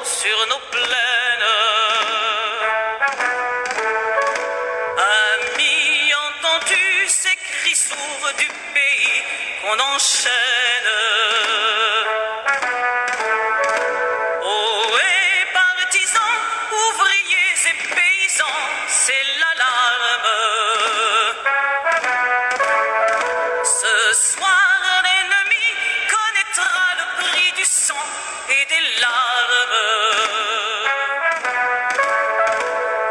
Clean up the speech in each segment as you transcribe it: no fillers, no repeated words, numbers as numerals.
Sur nos plaines, amis, entends-tu ces cris sourds du pays qu'on enchaîne? Oh, et partisans, ouvriers et paysans, c'est l'alarme. Ce soir, l'ennemi connaîtra le prix du sang et des larmes.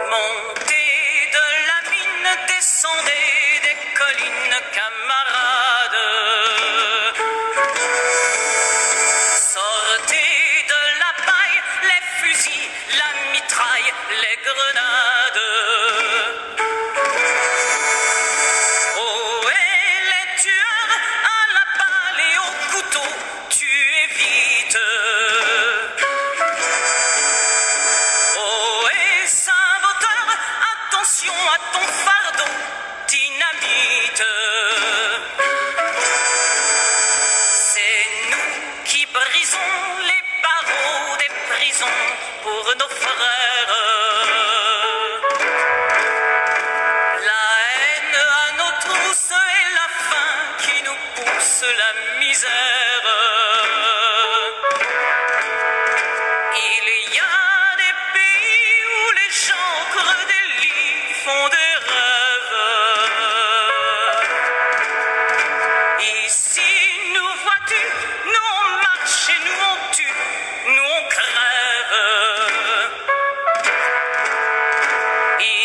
Montez de la mine, descendez des collines, camarades. Sortez de la paille, les fusils, la mitraille, les grenades. Oh, et les tueurs à la balle et au couteau, tuez vite. Attention à ton fardeau, dynamite. C'est nous qui brisons les barreaux des prisons pour nos frères. La haine à nos trousses et la faim qui nous pousse la misère. Il y a des pays où les gens creux des lits font des rêves. Ici, nous vois-tu, nous on marche et nous on tue, nous on crève.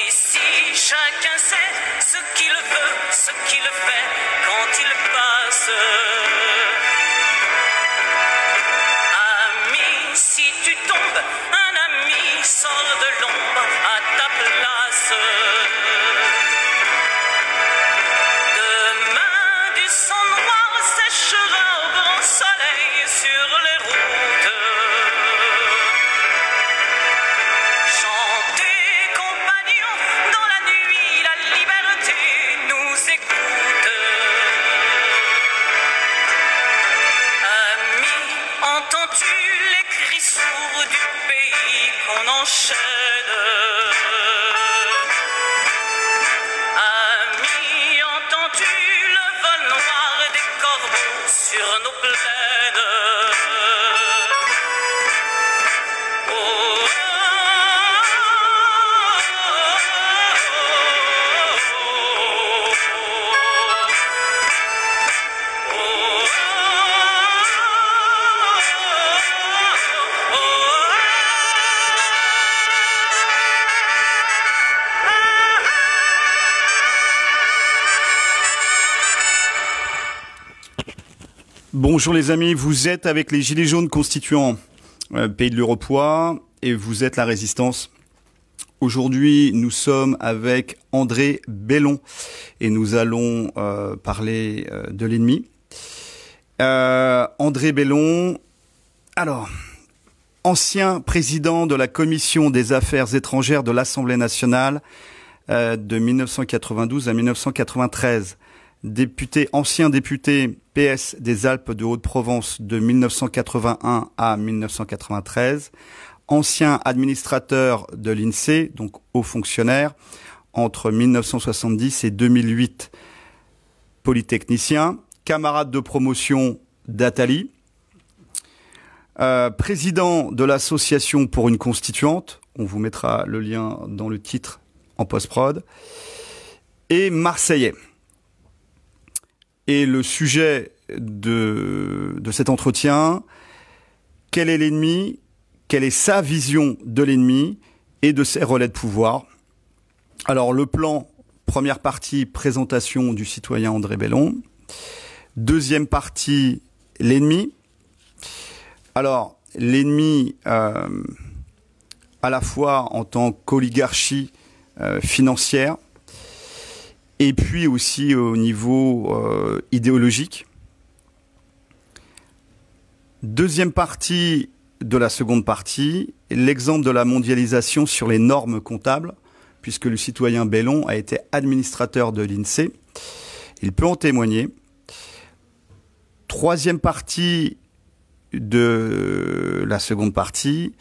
Ici, chacun sait ce qu'il veut, ce qu'il fait quand il passe. Si tu tombes, un ami sort de l'ombre à ta place. Demain, du sang noir séchera au grand soleil sur les routes. Chantez, compagnons, dans la nuit, la liberté nous écoute. Amis, entends-tu les cris sourds du pays qu'on enchaîne? Amis, entends-tu le vol noir des corbeaux sur nos plaines? Oh, oh, oh, oh, Bonjour les amis, vous êtes avec les Gilets jaunes constituant Pays de l'Uropoix et vous êtes la résistance. Aujourd'hui, nous sommes avec André Bellon et nous allons parler de l'ennemi. André Bellon, alors, ancien président de la Commission des Affaires étrangères de l'Assemblée nationale de 1992 à 1993. Ancien député PS des Alpes de Haute-Provence de 1981 à 1993, ancien administrateur de l'INSEE, donc haut fonctionnaire, entre 1970 et 2008, polytechnicien, camarade de promotion d'Atali, président de l'association pour une constituante, on vous mettra le lien dans le titre en post-prod, et marseillais. Et le sujet de cet entretien, quel est l'ennemi, quelle est sa vision de l'ennemi et de ses relais de pouvoir. Alors le plan, première partie, présentation du citoyen André Belon. Deuxième partie, l'ennemi. Alors l'ennemi à la fois en tant qu'oligarchie financière et puis aussi au niveau idéologique. Deuxième partie de la seconde partie, l'exemple de la mondialisation sur les normes comptables, puisque le citoyen Belon a été administrateur de l'INSEE. Il peut en témoigner. Troisième partie de la seconde partie,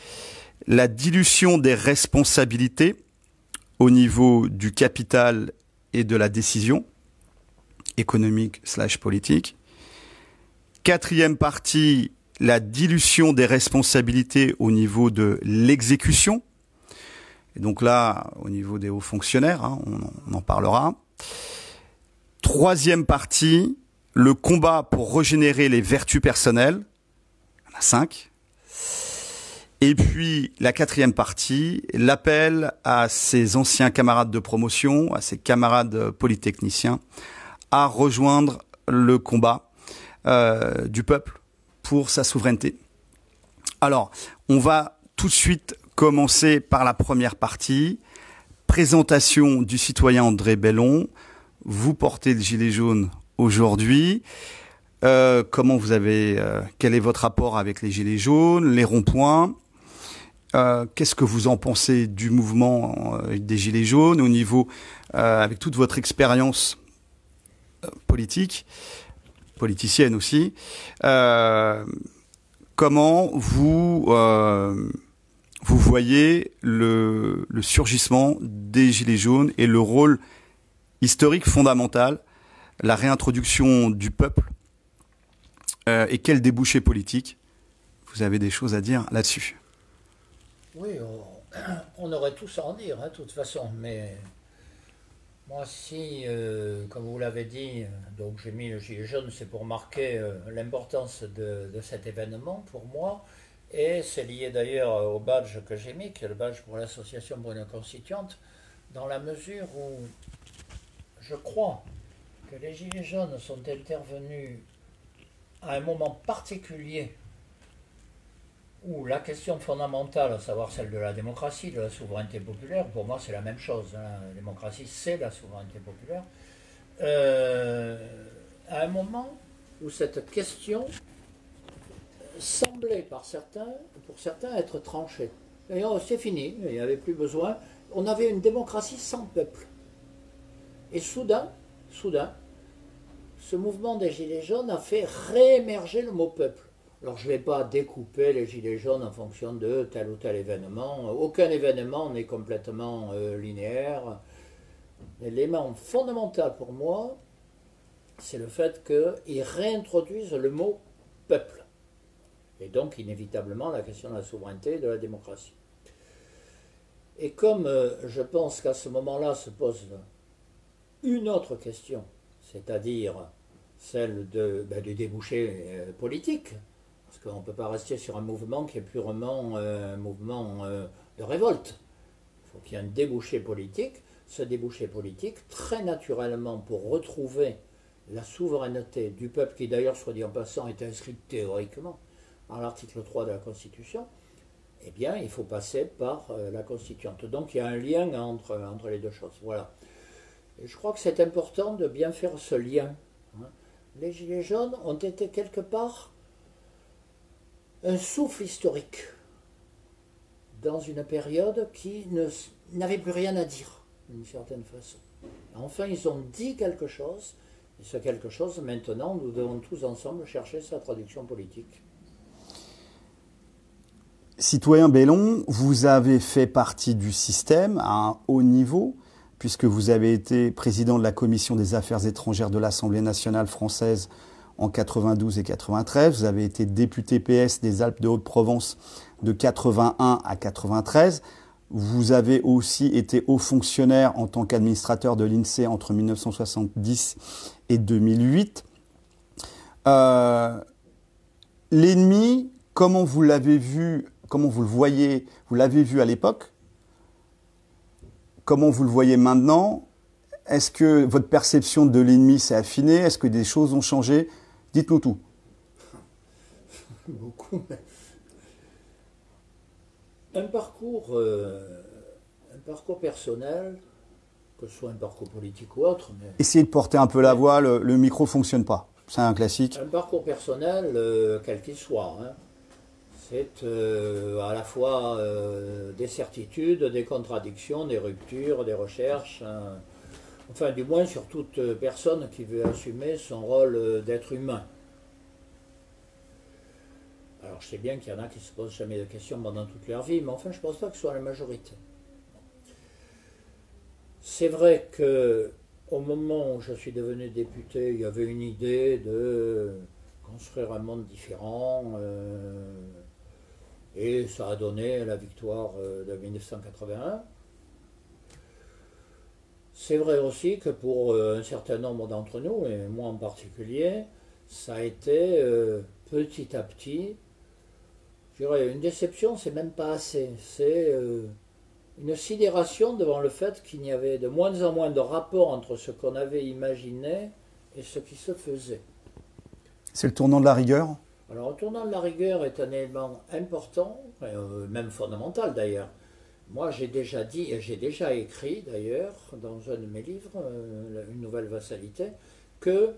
la dilution des responsabilités au niveau du capital et de la décision économique / politique. Quatrième partie, la dilution des responsabilités au niveau de l'exécution. Et donc là, au niveau des hauts fonctionnaires, hein, on en parlera. Troisième partie, le combat pour régénérer les vertus personnelles. Il y en a 5. Et puis, la quatrième partie, l'appel à ses anciens camarades de promotion, à ses camarades polytechniciens, à rejoindre le combat du peuple pour sa souveraineté. Alors, on va tout de suite commencer par la première partie. Présentation du citoyen André Belon. Vous portez le gilet jaune aujourd'hui. Comment vous avez, quel est votre rapport avec les gilets jaunes, les ronds-points? Qu'est-ce que vous en pensez du mouvement des gilets jaunes au niveau, avec toute votre expérience politique, politicienne aussi, comment vous voyez le surgissement des gilets jaunes et le rôle historique fondamental, la réintroduction du peuple et quel débouché politique? Vous avez des choses à dire là-dessus? Oui, on aurait tous à en dire, hein, de toute façon, mais moi, si, comme vous l'avez dit, donc j'ai mis le gilet jaune, c'est pour marquer l'importance de cet événement pour moi, et c'est lié d'ailleurs au badge que j'ai mis, qui est le badge pour l'association Bruno Constituante, dans la mesure où je crois que les gilets jaunes sont intervenus à un moment particulier où la question fondamentale, à savoir celle de la démocratie, de la souveraineté populaire, pour moi c'est la même chose, hein. La démocratie c'est la souveraineté populaire, à un moment où cette question semblait pour certains être tranchée. D'ailleurs c'est fini, il n'y avait plus besoin, on avait une démocratie sans peuple. Et soudain, ce mouvement des Gilets jaunes a fait réémerger le mot peuple. Alors je ne vais pas découper les Gilets jaunes en fonction de tel ou tel événement. Aucun événement n'est complètement linéaire. L'élément fondamental pour moi, c'est le fait qu'ils réintroduisent le mot peuple. Et donc inévitablement la question de la souveraineté et de la démocratie. Et comme je pense qu'à ce moment-là se pose une autre question, c'est-à-dire celle du débouché politique, parce qu'on ne peut pas rester sur un mouvement qui est purement un mouvement de révolte. Il faut qu'il y ait un débouché politique. Ce débouché politique, très naturellement, pour retrouver la souveraineté du peuple, qui d'ailleurs, soit dit en passant, est inscrite théoriquement dans l'article 3 de la Constitution, eh bien, il faut passer par la Constituante. Donc, il y a un lien entre les deux choses. Voilà. Et je crois que c'est important de bien faire ce lien. Les Gilets jaunes ont été quelque part un souffle historique dans une période qui n'avait plus rien à dire, d'une certaine façon. Enfin, ils ont dit quelque chose, et ce quelque chose, maintenant, nous devons tous ensemble chercher sa traduction politique. Citoyen Belon, vous avez fait partie du système à un haut niveau, puisque vous avez été président de la Commission des Affaires étrangères de l'Assemblée nationale française en 92 et 93. Vous avez été député PS des Alpes de Haute-Provence de 81 à 93. Vous avez aussi été haut fonctionnaire en tant qu'administrateur de l'INSEE entre 1970 et 2008. L'ennemi, comment vous l'avez vu, comment vous le voyez, vous l'avez vu à l'époque, comment vous le voyez maintenant? Est-ce que votre perception de l'ennemi s'est affinée? Est-ce que des choses ont changé? Dites-nous tout. Beaucoup. Un parcours personnel, que ce soit un parcours politique ou autre, mais Essayez de porter un peu la voix, le micro ne fonctionne pas. C'est un classique. un parcours personnel, quel qu'il soit, hein, c'est à la fois des certitudes, des contradictions, des ruptures, des recherches, hein, enfin du moins sur toute personne qui veut assumer son rôle d'être humain. Alors je sais bien qu'il y en a qui ne se posent jamais de questions pendant toute leur vie, mais enfin je ne pense pas que ce soit la majorité. C'est vrai que au moment où je suis devenu député, il y avait une idée de construire un monde différent, et ça a donné la victoire de 1981. C'est vrai aussi que pour un certain nombre d'entre nous, et moi en particulier, ça a été petit à petit, je dirais, une déception, c'est même pas assez. C'est une sidération devant le fait qu'il n'y avait de moins en moins de rapport entre ce qu'on avait imaginé et ce qui se faisait. C'est le tournant de la rigueur? Alors, le tournant de la rigueur est un élément important, même fondamental d'ailleurs. Moi, j'ai déjà dit, et j'ai déjà écrit d'ailleurs, dans un de mes livres, Une nouvelle vassalité, que,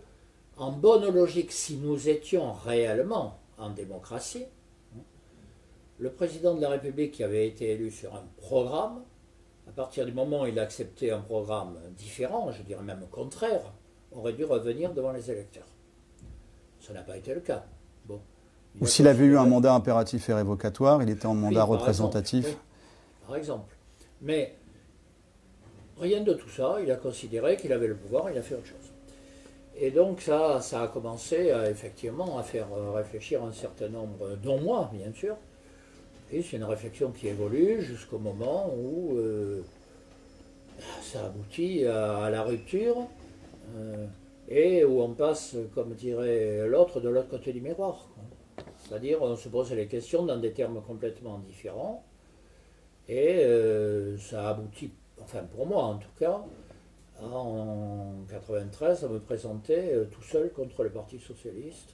en bonne logique, si nous étions réellement en démocratie, le président de la République qui avait été élu sur un programme, à partir du moment où il acceptait un programme différent, je dirais même contraire, aurait dû revenir devant les électeurs. Ça n'a pas été le cas. Bon. Ou s'il avait eu un mandat impératif et révocatoire, il était en mandat représentatif. Exemple, par exemple. Mais rien de tout ça, il a considéré qu'il avait le pouvoir, il a fait autre chose. Et donc ça a commencé effectivement à faire réfléchir un certain nombre, dont moi bien sûr. Et c'est une réflexion qui évolue jusqu'au moment où ça aboutit à la rupture et où on passe, comme dirait l'autre, de l'autre côté du miroir. C'est-à-dire on se pose les questions dans des termes complètement différents et ça aboutit, enfin pour moi en tout cas, en 93 à me présenter tout seul contre le Parti Socialiste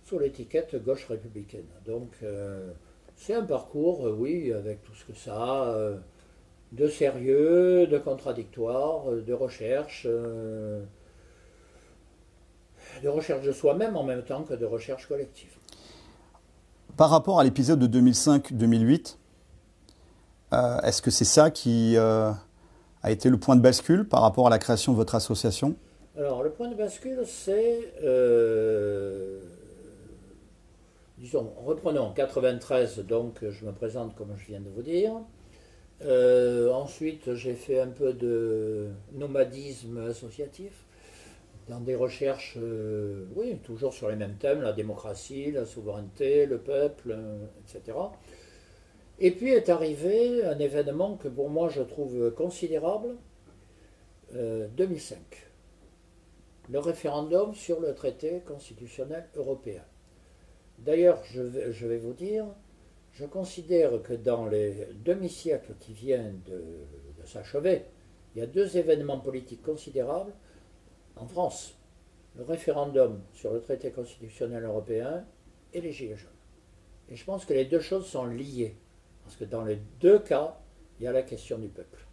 sous l'étiquette gauche républicaine. Donc c'est un parcours, oui, avec tout ce que ça a de sérieux, de contradictoire, de recherche de soi-même en même temps que de recherche collective. Par rapport à l'épisode de 2005-2008, est-ce que c'est ça qui a été le point de bascule par rapport à la création de votre association? Alors, le point de bascule, c'est... disons, reprenons, 93, donc je me présente comme je viens de vous dire. Ensuite, j'ai fait un peu de nomadisme associatif, dans des recherches, oui, toujours sur les mêmes thèmes, la démocratie, la souveraineté, le peuple, etc. Et puis est arrivé un événement que pour moi je trouve considérable, 2005. Le référendum sur le traité constitutionnel européen. D'ailleurs, je vais vous dire, je considère que dans les demi-siècles qui viennent de s'achever, il y a deux événements politiques considérables en France. Le référendum sur le traité constitutionnel européen et les Gilets jaunes. Et je pense que les deux choses sont liées. Parce que dans les deux cas, il y a la question du peuple.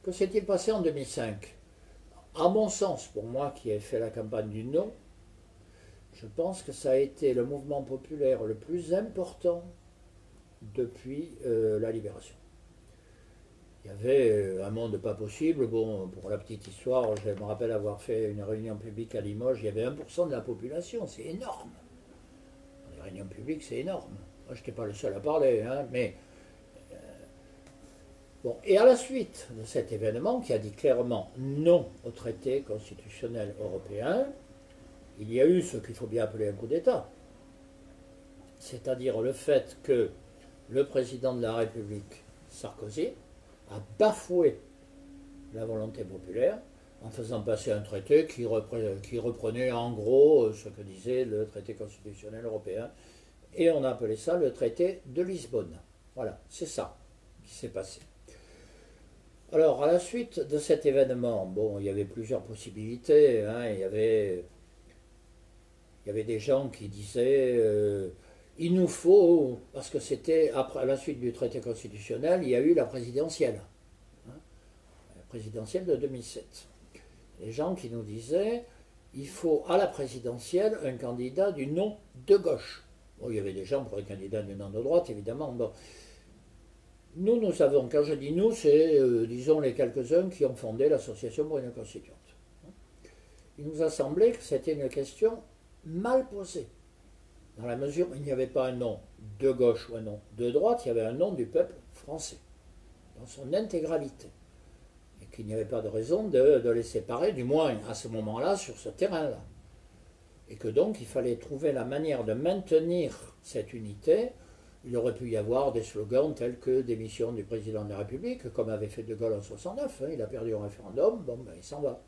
Que s'est-il passé en 2005? À mon sens, pour moi qui ai fait la campagne du non, je pense que ça a été le mouvement populaire le plus important depuis la libération. Il y avait un monde pas possible. Bon, pour la petite histoire, je me rappelle avoir fait une réunion publique à Limoges, il y avait 1% de la population, c'est énorme. Les réunions publiques, c'est énorme. Moi, je n'étais pas le seul à parler, hein, mais... bon. Et à la suite de cet événement, qui a dit clairement non au traité constitutionnel européen, il y a eu ce qu'il faut bien appeler un coup d'État. C'est-à-dire le fait que le président de la République, Sarkozy, a bafoué la volonté populaire en faisant passer un traité qui reprenait en gros ce que disait le traité constitutionnel européen. Et on a appelé ça le traité de Lisbonne. Voilà, c'est ça qui s'est passé. Alors, à la suite de cet événement, bon, il y avait plusieurs possibilités. Hein, il y avait des gens qui disaient il nous faut, parce que c'était après la suite du traité constitutionnel, il y a eu la présidentielle, hein, la présidentielle de 2007. Les gens qui nous disaient il faut à la présidentielle un candidat du nom de gauche. Bon, il y avait des gens pour les candidats du nom de droite, évidemment. Bon. Nous avons, quand je dis nous, c'est, disons, les quelques-uns qui ont fondé l'Association pour une Constituante. Il nous a semblé que c'était une question mal posée, dans la mesure où il n'y avait pas un nom de gauche ou un nom de droite, il y avait un nom du peuple français, dans son intégralité. Et qu'il n'y avait pas de raison de les séparer, du moins à ce moment-là, sur ce terrain-là. Et que donc, il fallait trouver la manière de maintenir cette unité. Il aurait pu y avoir des slogans tels que démission du président de la République, comme avait fait De Gaulle en 69, hein, il a perdu un référendum, bon, ben, il s'en va.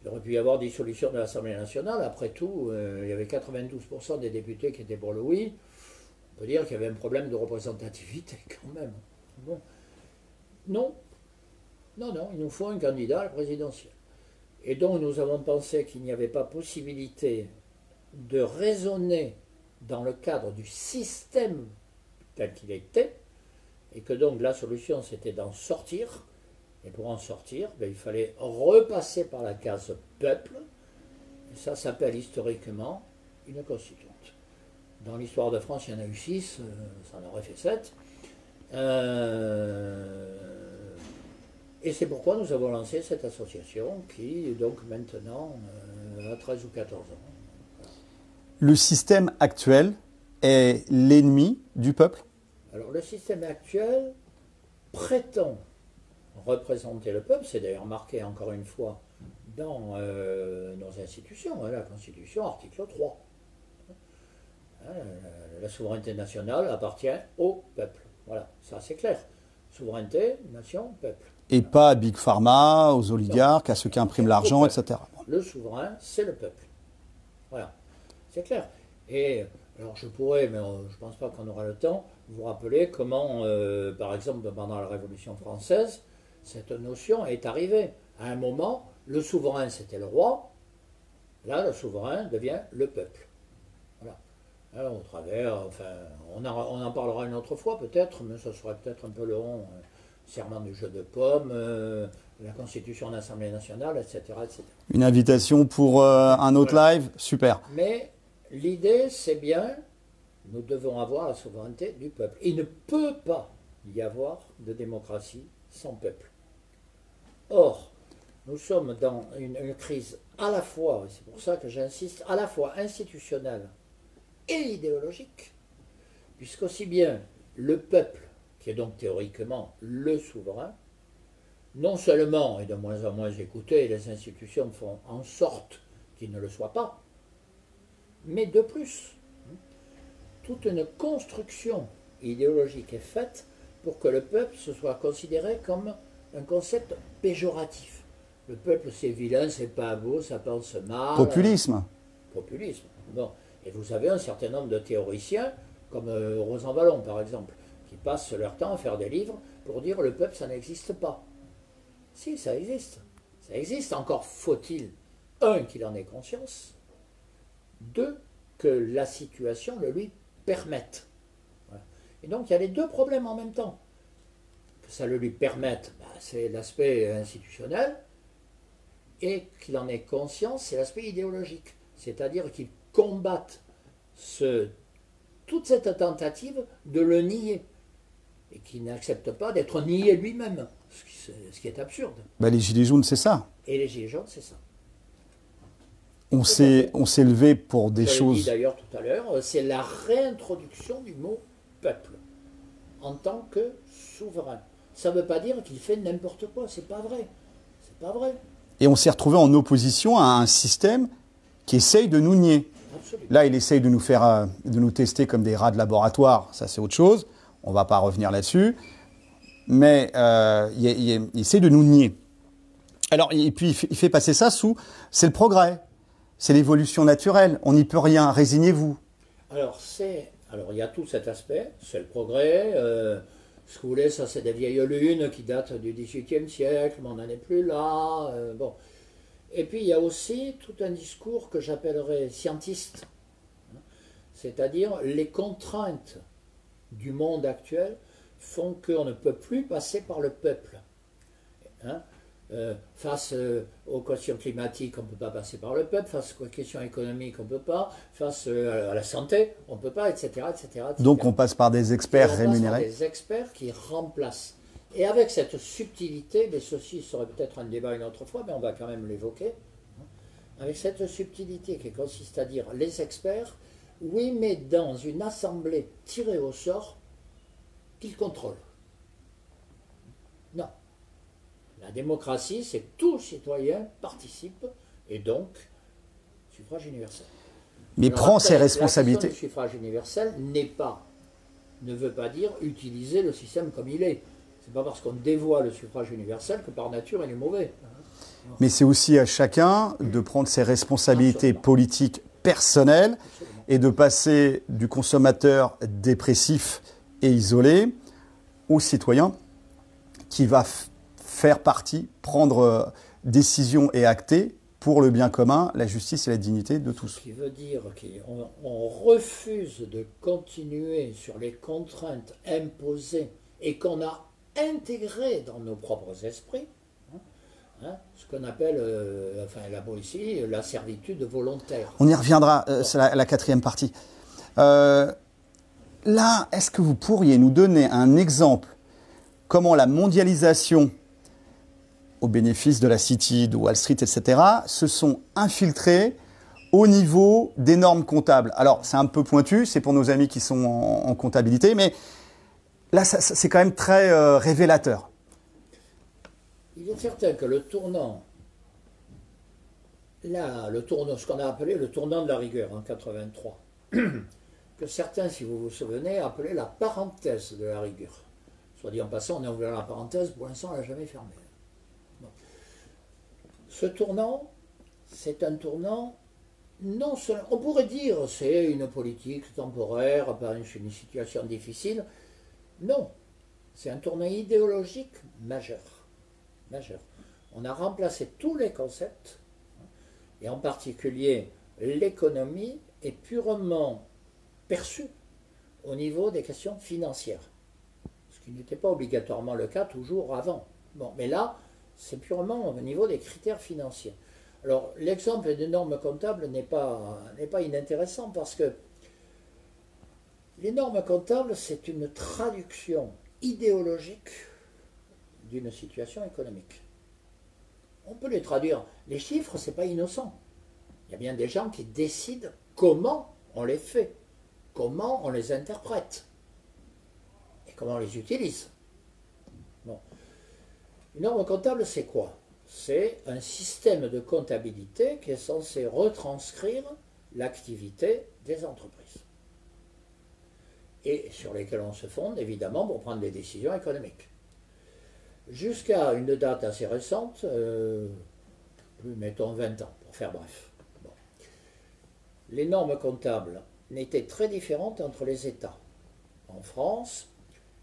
Il aurait pu y avoir dissolution de l'Assemblée nationale, après tout, il y avait 92% des députés qui étaient pour le oui. On peut dire qu'il y avait un problème de représentativité quand même. Bon. Non, il nous faut un candidat à la présidentielle. Et donc nous avons pensé qu'il n'y avait pas possibilité de raisonner dans le cadre du système tel qu'il était, et que donc la solution c'était d'en sortir, et pour en sortir, ben, il fallait repasser par la case peuple, et ça s'appelle historiquement une constituante. Dans l'histoire de France, il y en a eu 6, ça en aurait fait 7. Et c'est pourquoi nous avons lancé cette association qui, donc maintenant, a 13 ou 14 ans. Le système actuel est l'ennemi du peuple? Alors le système actuel prétend représenter le peuple, c'est d'ailleurs marqué encore une fois dans nos institutions, hein, la Constitution, article 3. La souveraineté nationale appartient au peuple. Voilà, ça c'est clair. Souveraineté, nation, peuple. Et pas à Big Pharma, aux oligarques, à ceux qui impriment l'argent, etc. Le souverain, c'est le peuple. Voilà, c'est clair. Et alors je pourrais, mais je ne pense pas qu'on aura le temps, vous rappeler comment, par exemple, pendant la Révolution française, cette notion est arrivée. À un moment, le souverain, c'était le roi. Là, le souverain devient le peuple. Voilà. Là, au travers, enfin, on en parlera une autre fois peut-être, mais ça serait peut-être un peu long. Serment du jeu de pommes, la constitution de l'Assemblée nationale, etc., etc. Une invitation pour un autre live, super. Mais l'idée, c'est bien, nous devons avoir la souveraineté du peuple. Il ne peut pas y avoir de démocratie sans peuple. Or, nous sommes dans une crise à la fois, et c'est pour ça que j'insiste, à la fois institutionnelle et idéologique, puisqu'aussi bien le peuple, qui est donc théoriquement le souverain, non seulement est de moins en moins écouté, et les institutions font en sorte qu'il ne le soit pas, mais de plus, toute une construction idéologique est faite pour que le peuple se soit considéré comme un concept péjoratif. Le peuple, c'est vilain, c'est pas beau, ça pense mal. Populisme. Populisme. Bon. Et vous avez un certain nombre de théoriciens, comme Rosanvallon par exemple, qui passent leur temps à faire des livres pour dire le peuple, ça n'existe pas. Si, ça existe. Ça existe. Encore faut-il, un, qu'il en ait conscience, deux, que la situation le lui permette. Voilà. Et donc il y a les deux problèmes en même temps. Que ça le lui permette, c'est l'aspect institutionnel, et qu'il en ait conscience, c'est l'aspect idéologique. C'est-à-dire qu'il combatte toute cette tentative de le nier, et qui n'accepte pas d'être nié lui-même, ce qui est absurde. Les Gilets jaunes, c'est ça. Et les Gilets jaunes, c'est ça. On s'est levé pour des choses... Je l'ai dit d'ailleurs tout à l'heure, c'est la réintroduction du mot « peuple » en tant que souverain. Ça ne veut pas dire qu'il fait n'importe quoi, c'est pas vrai. C'est pas vrai. Et on s'est retrouvé en opposition à un système qui essaye de nous nier. Absolument. Là, il essaye de nous tester comme des rats de laboratoire, ça c'est autre chose. On ne va pas revenir là-dessus. Mais il essaie de nous nier. Alors, et puis, il fait passer ça sous... C'est le progrès. C'est l'évolution naturelle. On n'y peut rien. Résignez-vous. Alors, il y a tout cet aspect, c'est le progrès. Ce que vous voulez, ça, c'est des vieilles lunes qui datent du XVIIIe siècle, mais on n'en est plus là. Bon. Et puis, il y a aussi tout un discours que j'appellerais scientiste, c'est-à-dire les contraintes du monde actuel font qu'on ne peut plus passer par le peuple. Hein. Face aux questions climatiques, on ne peut pas passer par le peuple, face aux questions économiques, on ne peut pas, face à la santé, on ne peut pas, etc., etc. Donc on passe par des experts rémunérés. Par des experts qui remplacent. Et avec cette subtilité, mais ceci serait peut-être un débat une autre fois, mais on va quand même l'évoquer, avec cette subtilité qui consiste à dire les experts, oui, mais dans une assemblée tirée au sort qu'ils contrôlent. Non. La démocratie, c'est que tout citoyen participe, et donc, suffrage universel. Mais alors, prend après, ses responsabilités. Le suffrage universel ne veut pas dire utiliser le système comme il est. C'est pas parce qu'on dévoie le suffrage universel que par nature il est mauvais. Mais c'est aussi à chacun de prendre ses responsabilités politiques personnelles et de passer du consommateur dépressif et isolé au citoyen qui va faire partie, prendre décision et acter pour le bien commun, la justice et la dignité de tous. Ce qui veut dire qu'on refuse de continuer sur les contraintes imposées et qu'on a intégrées dans nos propres esprits, ce qu'on appelle, là-bas ici, la servitude volontaire. On y reviendra, c'est la quatrième partie. Là, est-ce que vous pourriez nous donner un exemple comment la mondialisation au bénéfice de la City, de Wall Street, etc., se sont infiltrés au niveau des normes comptables. Alors, c'est un peu pointu, c'est pour nos amis qui sont en comptabilité, mais là, c'est quand même très révélateur. Il est certain que le tournant, ce qu'on a appelé le tournant de la rigueur en 83, que certains, si vous vous souvenez, appelaient la parenthèse de la rigueur. Soit dit en passant, on a ouvert la parenthèse, pour l'instant, on ne l'a jamais fermée. Bon. Ce tournant, c'est un tournant, non seulement, on pourrait dire c'est une politique temporaire, c'est une situation difficile. Non, c'est un tournant idéologique majeur. On a remplacé tous les concepts, et en particulier l'économie est purement perçue au niveau des questions financières. Ce qui n'était pas obligatoirement le cas toujours avant. Bon, mais là, c'est purement au niveau des critères financiers. Alors, l'exemple des normes comptables n'est pas inintéressant parce que les normes comptables, c'est une traduction idéologique d'une situation économique. On peut les traduire. Les chiffres, ce n'est pas innocent. Il y a bien des gens qui décident comment on les fait, comment on les interprète et comment on les utilise. Bon. Une norme comptable, c'est quoi? C'est un système de comptabilité qui est censé retranscrire l'activité des entreprises et sur lesquelles on se fonde, évidemment, pour prendre des décisions économiques. Jusqu'à une date assez récente, mettons 20 ans, pour faire bref. Bon. Les normes comptables n'étaient très différentes entre les États. En France,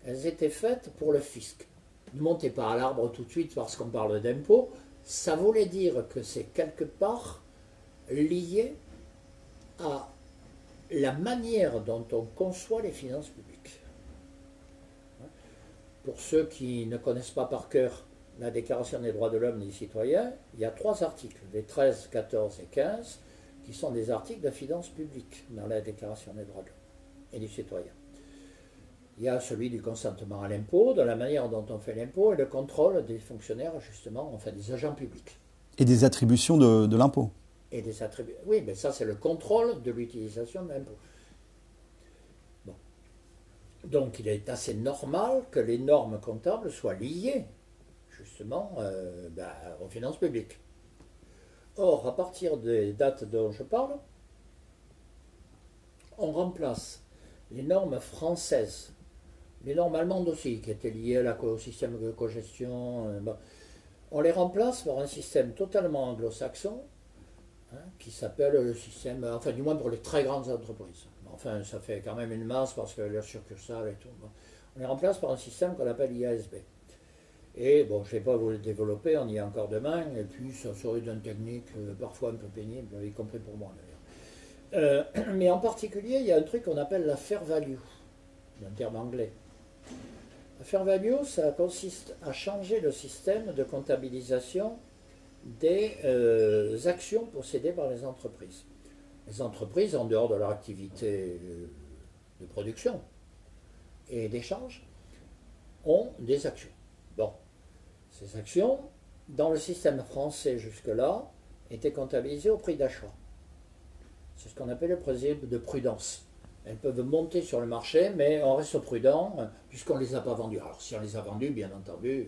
elles étaient faites pour le fisc. Ne montez pas à l'arbre tout de suite parce qu'on parle d'impôts. Ça voulait dire que c'est quelque part lié à la manière dont on conçoit les finances publiques. Pour ceux qui ne connaissent pas par cœur la Déclaration des droits de l'homme et des citoyens, il y a 3 articles, les 13, 14 et 15, qui sont des articles de finances publiques dans la Déclaration des droits de l'homme et des citoyens. Il y a celui du consentement à l'impôt, de la manière dont on fait l'impôt et le contrôle des fonctionnaires, justement, enfin des agents publics. Et des attributions de l'impôt. Et des attributions. Oui, mais ça, c'est le contrôle de l'utilisation de l'impôt. Bon. Donc, il est assez normal que les normes comptables soient liées, justement, aux finances publiques. Or, à partir des dates dont je parle, on remplace les normes françaises, les normes allemandes aussi, qui étaient liées au système de cogestion, On les remplace par un système totalement anglo-saxon, hein, qui s'appelle le système, enfin du moins pour les très grandes entreprises. Enfin, ça fait quand même une masse parce que leur succursale et tout. Bon. On les remplace par un système qu'on appelle IASB. Et bon, je ne vais pas vous le développer, on y est encore demain, et puis ça serait d'une technique parfois un peu pénible, y compris pour moi d'ailleurs. Mais en particulier, il y a un truc qu'on appelle la fair value, un terme anglais. La fair value, ça consiste à changer le système de comptabilisation des actions possédées par les entreprises. Les entreprises, en dehors de leur activité de production et d'échange, ont des actions. Bon, ces actions, dans le système français jusque-là, étaient comptabilisées au prix d'achat. C'est ce qu'on appelle le principe de prudence. Elles peuvent monter sur le marché, mais on reste prudent puisqu'on ne les a pas vendues. Alors si on les a vendues, bien entendu,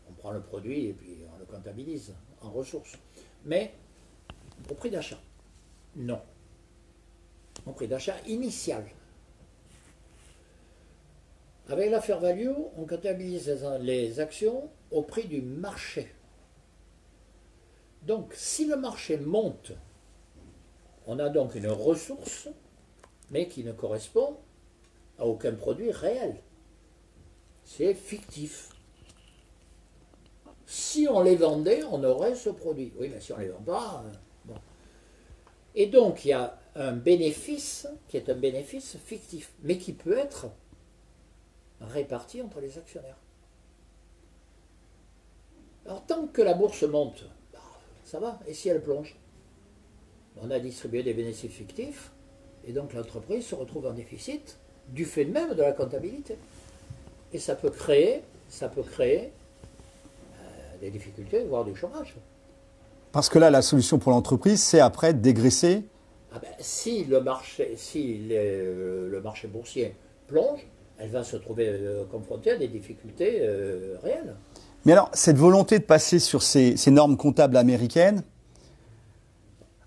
on prend le produit et puis on le comptabilise en ressources. Mais au prix d'achat, non. Au prix d'achat initial. Avec la fair value, on comptabilise les actions au prix du marché. Donc si le marché monte, on a donc une ressource, mais qui ne correspond à aucun produit réel. C'est fictif. Si on les vendait, on aurait ce produit. Oui, mais si on ne les vend pas... bon. Et donc, il y a un bénéfice qui est un bénéfice fictif, mais qui peut être réparti entre les actionnaire. Alors tant que la bourse monte, ça va, et si elle plonge? On a distribué des bénéfices fictifs, et donc l'entreprise se retrouve en déficit du fait même de la comptabilité. Et ça peut créer des difficultés, voire du chômage. Parce que là, la solution pour l'entreprise, c'est après de dégraisser. Ah ben, si le marché boursier plonge, elle va se trouver confrontée à des difficultés réelles. Mais alors, cette volonté de passer sur ces normes comptables américaines,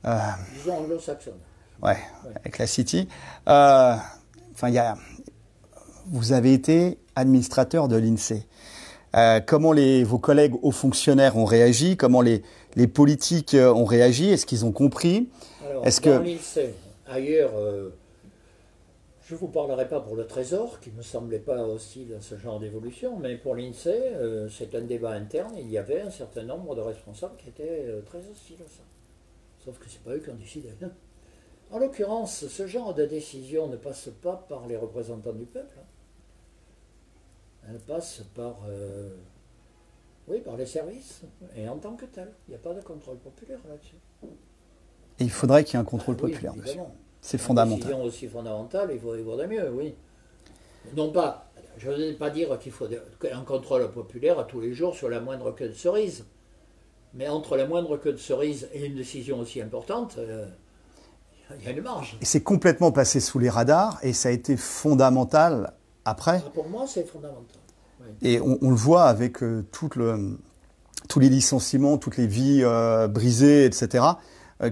disons anglo-saxonne. Ouais, avec la City. Vous avez été administrateur de l'INSEE. Comment vos collègues hauts fonctionnaires ont réagi? Comment les politiques ont réagi? Est-ce qu'ils ont compris? Alors, dans l'INSEE, ailleurs, je ne vous parlerai pas pour le Trésor, qui ne me semblait pas hostile à ce genre d'évolution, mais pour l'INSEE, c'est un débat interne, et il y avait un certain nombre de responsables qui étaient très hostiles à ça. Sauf que ce n'est pas eux qui ont décidé. En l'occurrence, ce genre de décision ne passe pas par les représentants du peuple. Elle passe par les services, et en tant que tel. Il n'y a pas de contrôle populaire là-dessus. Et il faudrait qu'il y ait un contrôle populaire dessus. C'est fondamental. Une décision aussi fondamentale, il faudrait mieux, oui. Non pas, je ne veux pas dire qu'il faut un contrôle populaire tous les jours sur la moindre queue de cerise. Mais entre la moindre queue de cerise et une décision aussi importante, il y a une marge. Et c'est complètement passé sous les radars, et ça a été fondamental après. Pour moi, c'est fondamental. Oui. Et on le voit avec tous les licenciements, toutes les vies brisées, etc.,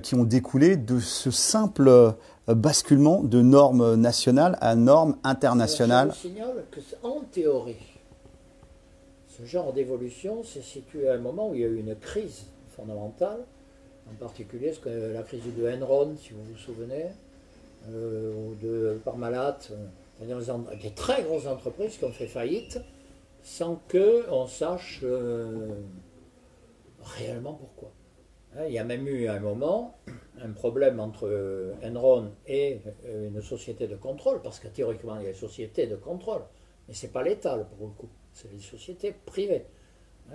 qui ont découlé de ce simple basculement de normes nationales à normes internationales. Je vous signale qu'en théorie, ce genre d'évolution s'est situé à un moment où il y a eu une crise fondamentale, en particulier la crise de Enron, si vous vous souvenez, ou de Parmalat, des très grosses entreprises qui ont fait faillite sans qu'on sache réellement pourquoi. Il y a même eu à un moment un problème entre Enron et une société de contrôle, parce que théoriquement il y a une société de contrôle, mais ce n'est pas l'État pour le coup, c'est les sociétés privées.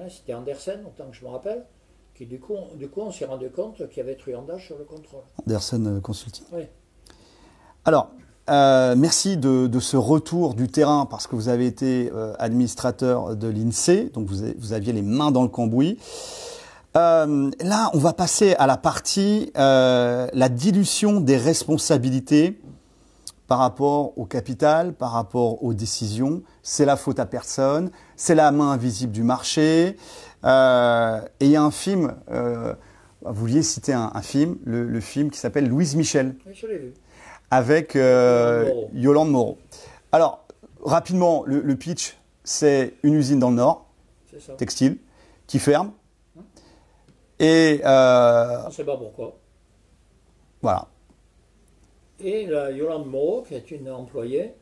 C'était Andersen, autant que je me rappelle, qui du coup on s'est rendu compte qu'il y avait truandage sur le contrôle. Andersen Consulting. Oui. Alors, merci de ce retour du terrain, parce que vous avez été administrateur de l'INSEE, donc vous aviez les mains dans le cambouis. Là, on va passer à la partie la dilution des responsabilités par rapport au capital, par rapport aux décisions. C'est la faute à personne, c'est la main invisible du marché. Et il y a un film, vous vouliez citer un film, le film qui s'appelle Louise Michel. Oui, je l'ai vu. Avec Yolande Moreau. Alors, rapidement, le pitch, c'est une usine dans le Nord, textile, qui ferme. Et On ne sait pas pourquoi. voilà. Et la Yolande Moreau, qui est une employée,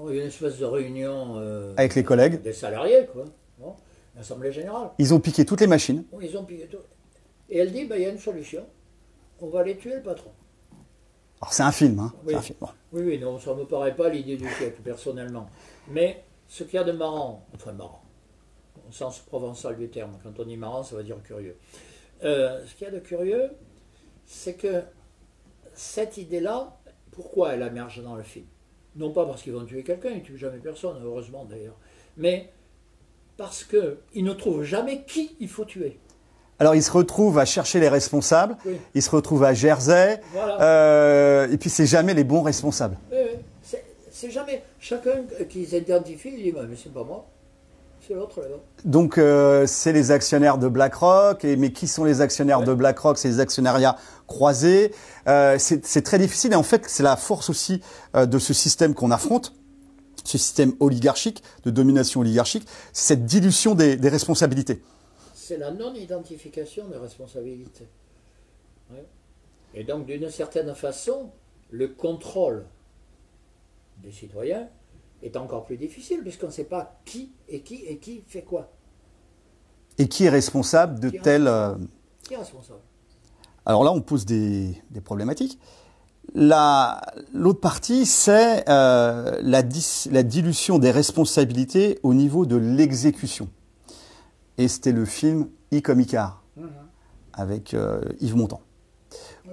il y a une espèce de réunion Avec les collègues. des salariés, quoi. Bon, l'Assemblée générale. Ils ont piqué toutes les machines. Bon, ils ont piqué tout. Et elle dit, il y a une solution. On va aller tuer le patron. Alors c'est un film, hein. Oui. C'est un film. Bon. Oui, non, ça ne me paraît pas l'idée du siècle, personnellement. Mais ce qu'il y a de marrant, enfin marrant, au sens provençal du terme, quand on dit marrant, ça veut dire curieux. Ce qu'il y a de curieux, c'est que cette idée-là, pourquoi elle émerge dans le film? Non pas parce qu'ils vont tuer quelqu'un, ils ne tuent jamais personne, heureusement d'ailleurs, mais parce qu'ils ne trouvent jamais qui il faut tuer. Alors ils se retrouvent à chercher les responsables, Oui. ils se retrouvent à Jersey, Voilà. et puis c'est jamais les bons responsables. Oui, oui. C'est jamais chacun qui s'identifie, il dit mais c'est pas moi, c'est l'autre là-bas. Donc c'est les actionnaires de BlackRock, mais qui sont les actionnaires de BlackRock? C'est les actionnariats croisés. C'est très difficile et en fait c'est la force aussi de ce système qu'on affronte, ce système oligarchique, de domination oligarchique, c'est cette dilution des responsabilités. C'est la non-identification des responsabilités. Ouais. Et donc d'une certaine façon, le contrôle des citoyens est encore plus difficile puisqu'on ne sait pas qui fait quoi. Et qui est responsable de Qui est tel... Qui est responsable? Alors là, on pose des problématiques. L'autre partie, c'est la dilution des responsabilités au niveau de l'exécution. Et c'était le film I comme Icare, avec Yves Montand.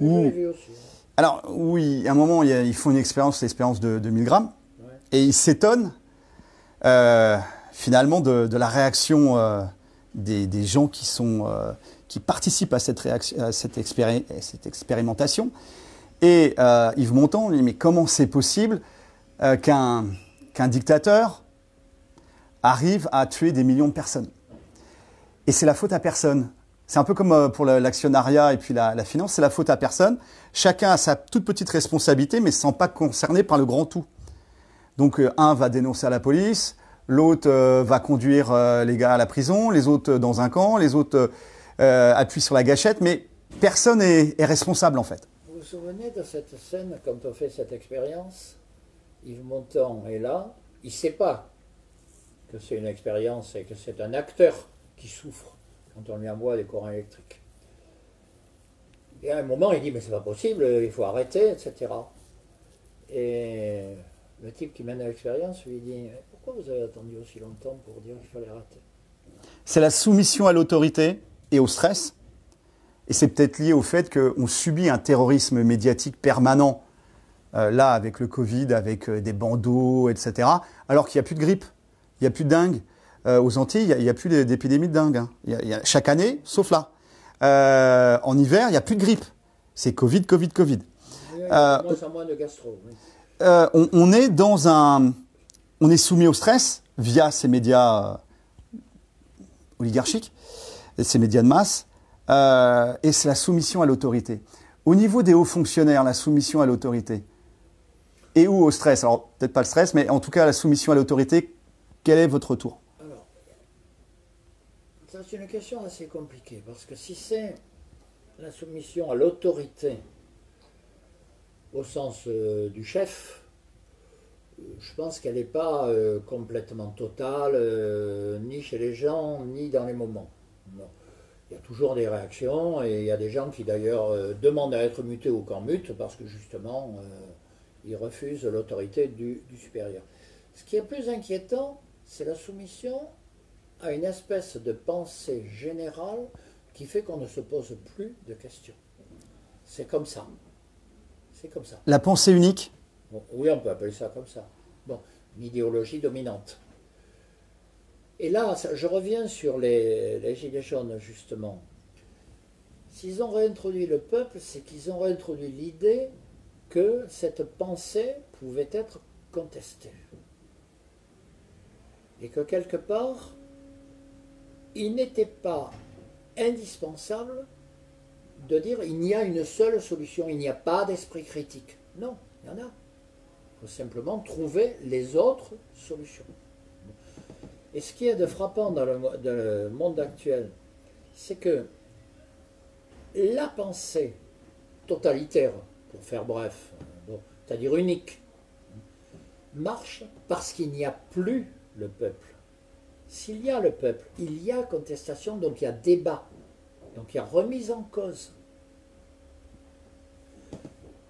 Oui, je l'ai vu aussi. Alors oui, à un moment, ils font une expérience, l'expérience de 1000 grammes, Ouais. et ils s'étonnent finalement de la réaction des gens qui participent à cette expérimentation. Et Yves Montand dit, mais comment c'est possible qu'un dictateur arrive à tuer des millions de personnes? Et c'est la faute à personne. C'est un peu comme pour l'actionnariat et puis la finance, c'est la faute à personne. Chacun a sa toute petite responsabilité, mais ne se sent pas concerné par le grand tout. Donc un va dénoncer à la police, l'autre va conduire les gars à la prison, les autres dans un camp, les autres appuient sur la gâchette, mais personne est responsable en fait. Vous vous souvenez de cette scène quand on fait cette expérience? Yves Montand est là, il ne sait pas que c'est une expérience et que c'est un acteur qui souffre quand on lui envoie des courants électriques. Et à un moment, il dit, mais c'est pas possible, il faut arrêter, etc. Et le type qui mène l'expérience lui dit, pourquoi vous avez attendu aussi longtemps pour dire qu'il fallait arrêter? C'est la soumission à l'autorité et au stress. Et c'est peut-être lié au fait qu'on subit un terrorisme médiatique permanent, là avec le Covid, avec des bandeaux, etc. Alors qu'il n'y a plus de grippe, il n'y a plus de dengue. Aux Antilles, il n'y a plus d'épidémie de dengue. Hein. Chaque année, sauf là. En hiver, il n'y a plus de grippe. C'est Covid, Covid, Covid. Oui, moins en moins de gastro. Oui. On est on est soumis au stress via ces médias oligarchiques, ces médias de masse, et c'est la soumission à l'autorité. Au niveau des hauts fonctionnaires, la soumission à l'autorité, et ou au stress, alors peut-être pas le stress, mais en tout cas la soumission à l'autorité, quel est votre retour? Alors, ça c'est une question assez compliquée, parce que si c'est la soumission à l'autorité, au sens du chef, je pense qu'elle n'est pas complètement totale, ni chez les gens, ni dans les moments. Non. Il y a toujours des réactions, et il y a des gens qui d'ailleurs demandent à être mutés au camp mute, parce que justement, ils refusent l'autorité du supérieur. Ce qui est plus inquiétant, c'est la soumission à une espèce de pensée générale qui fait qu'on ne se pose plus de questions. C'est comme ça. C'est comme ça. La pensée unique? Bon, oui, on peut appeler ça comme ça. Bon, une idéologie dominante. Et là, je reviens sur les Gilets jaunes, justement. S'ils ont réintroduit le peuple, c'est qu'ils ont réintroduit l'idée que cette pensée pouvait être contestée. Et que quelque part, il n'était pas indispensable de dire il y a une seule solution, il n'y a pas d'esprit critique. Non, il y en a. Il faut simplement trouver les autres solutions. Et ce qui est de frappant dans le monde actuel, c'est que la pensée totalitaire, pour faire bref, bon, c'est-à-dire unique, marche parce qu'il n'y a plus le peuple. S'il y a le peuple, il y a contestation, donc il y a débat, donc il y a remise en cause.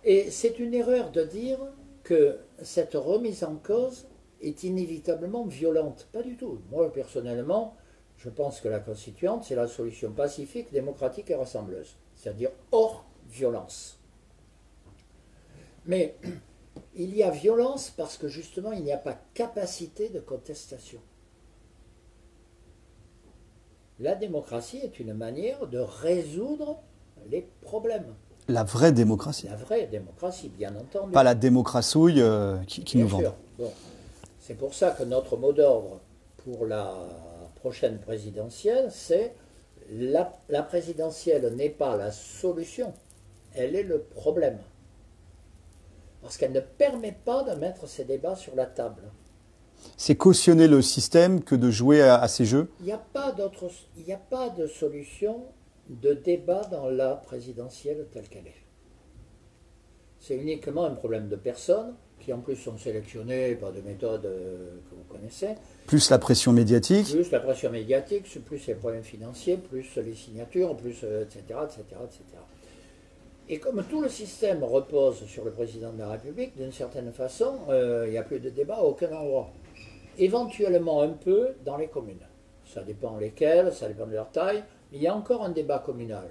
Et c'est une erreur de dire que cette remise en cause est inévitablement violente. Pas du tout. Moi, personnellement, je pense que la constituante, c'est la solution pacifique, démocratique et rassembleuse, c'est-à-dire hors violence. Mais il y a violence parce que justement, il n'y a pas capacité de contestation. La démocratie est une manière de résoudre les problèmes. La vraie démocratie. La vraie démocratie, bien entendu. Pas la démocrassouille qui nous vend. Bon. C'est pour ça que notre mot d'ordre pour la prochaine présidentielle, c'est la présidentielle n'est pas la solution, elle est le problème. Parce qu'elle ne permet pas de mettre ces débats sur la table. C'est cautionner le système que de jouer à ces jeux. Il n'y a pas de solution de débat dans la présidentielle telle qu'elle est. C'est uniquement un problème de personnes qui en plus sont sélectionnées par des méthodes que vous connaissez. Plus la pression médiatique. Plus la pression médiatique, plus les problèmes financiers, plus les signatures, plus etc., etc., etc. Et comme tout le système repose sur le président de la République, d'une certaine façon, il n'y a plus de débat à aucun endroit. Éventuellement un peu dans les communes. Ça dépend lesquelles, ça dépend de leur taille. Mais il y a encore un débat communal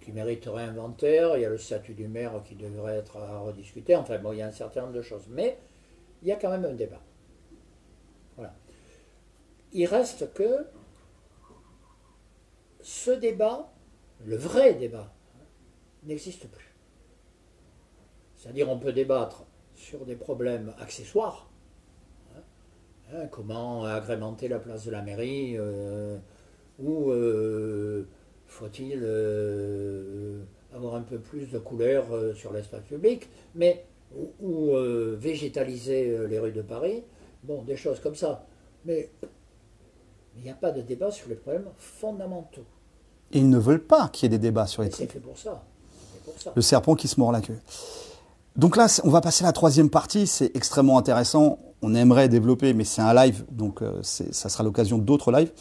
qui mériterait inventaire. Il y a le statut du maire qui devrait être à rediscuter. Enfin bon, il y a un certain nombre de choses. Mais il y a quand même un débat. Voilà. Il reste que ce débat, le vrai débat, n'existe plus. C'est-à-dire on peut débattre sur des problèmes accessoires. Comment agrémenter la place de la mairie ou faut-il avoir un peu plus de couleur sur l'espace public, mais ou végétaliser les rues de Paris, bon, des choses comme ça. Mais il n'y a pas de débat sur les problèmes fondamentaux. Et ils ne veulent pas qu'il y ait des débats sur les trucs. C'est fait pour ça. Le serpent qui se mord la queue. Donc là, on va passer à la troisième partie. C'est extrêmement intéressant. On aimerait développer, mais c'est un live, donc ça sera l'occasion d'autres lives.